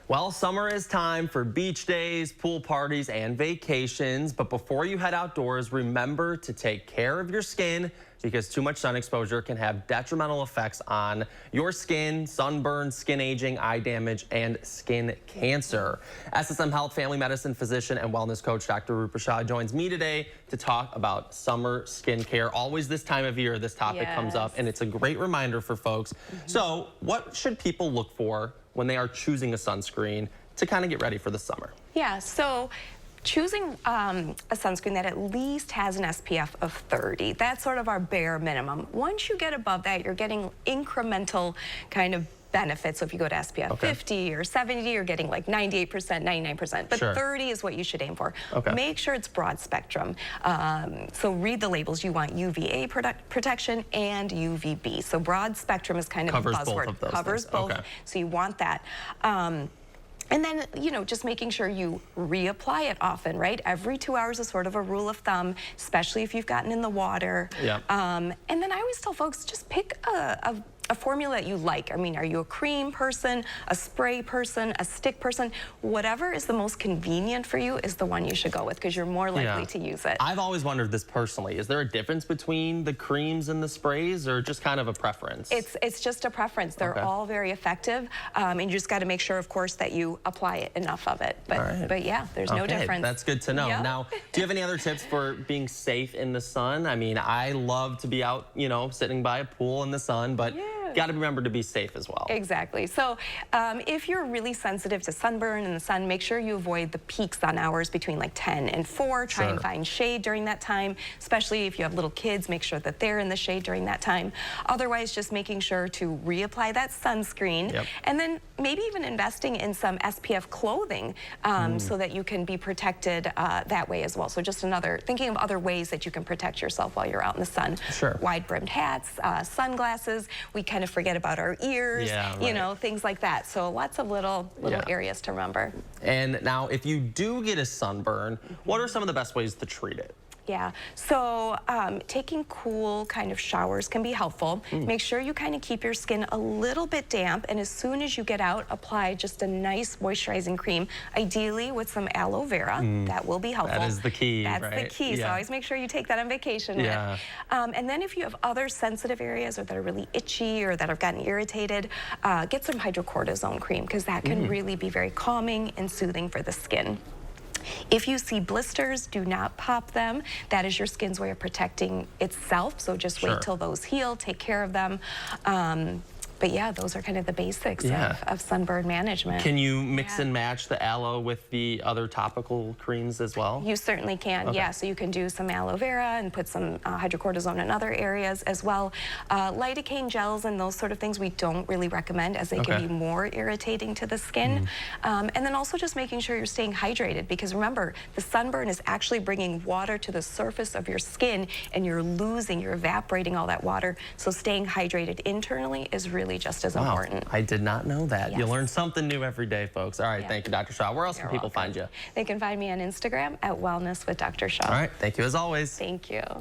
Well, summer is time for beach days, pool parties, and vacations. But before you head outdoors, remember to take care of your skin because too much sun exposure can have detrimental effects on your skin, sunburn, skin aging, eye damage, and skin cancer. SSM Health family medicine physician and wellness coach Dr. Roopa Shah joins me today to talk about summer skincare. Always this time of year, this topic comes up, and it's a great reminder for folks. So what should people look for when they are choosing a sunscreen to kind of get ready for the summer? Yeah, so choosing a sunscreen that at least has an SPF of 30. That's sort of our bare minimum. Once you get above that, you're getting incremental kind of benefits. So if you go to SPF 50 or 70, you're getting like 98%, 99%. But 30 is what you should aim for. Make sure it's broad spectrum. So read the labels. You want UVA protection and UVB. So broad spectrum is kind of a buzzword. Both of those Covers both. So you want that. And then, you know, just making sure you reapply it often, right? Every 2 hours is sort of a rule of thumb, especially if you've gotten in the water. And then I always tell folks, just pick a formula that you like. I mean, are you a cream person, a spray person, a stick person? Whatever is the most convenient for you is the one you should go with because you're more likely to use it. I've always wondered this personally. Is there a difference between the creams and the sprays or just kind of a preference? It's just a preference. They're all very effective. And you just got to make sure, of course, that you apply it enough of it. But yeah, there's no difference. That's good to know. Now, do you have any other tips for being safe in the sun? I mean, I love to be out, you know, sitting by a pool in the sun, but got to remember to be safe as well. Exactly. So if you're really sensitive to sunburn in the sun, make sure you avoid the peak sun hours between like 10 and 4. Try and find shade during that time, especially if you have little kids, make sure that they're in the shade during that time. Otherwise, just making sure to reapply that sunscreen and then maybe even investing in some SPF clothing so that you can be protected that way as well. So just thinking of other ways that you can protect yourself while you're out in the sun. Wide-brimmed hats, sunglasses. We kind of forget about our ears, you know, things like that. So lots of little areas to remember. And now if you do get a sunburn, what are some of the best ways to treat it? Yeah, so taking cool kind of showers can be helpful. Make sure you kind of keep your skin a little bit damp, and as soon as you get out, apply just a nice moisturizing cream, ideally with some aloe vera. That will be helpful. That is the key, That's the key, so always make sure you take that on vacation with. And then if you have other sensitive areas or that are really itchy or that have gotten irritated, get some hydrocortisone cream because that can really be very calming and soothing for the skin. If you see blisters, do not pop them. That is your skin's way of protecting itself. So just wait till those heal, take care of them. But yeah, those are kind of the basics of sunburn management. Can you mix and match the aloe with the other topical creams as well? You certainly can, So you can do some aloe vera and put some hydrocortisone in other areas as well. Lidocaine gels and those sort of things we don't really recommend as they can be more irritating to the skin. And then also just making sure you're staying hydrated because remember, the sunburn is actually bringing water to the surface of your skin and you're evaporating all that water. So staying hydrated internally is really just as important. I did not know that. You learn something new every day, folks. All right, thank you, Dr. Shah. Where else can people find you? They can find me on Instagram at Wellness with Dr. Shah. All right, thank you as always. Thank you.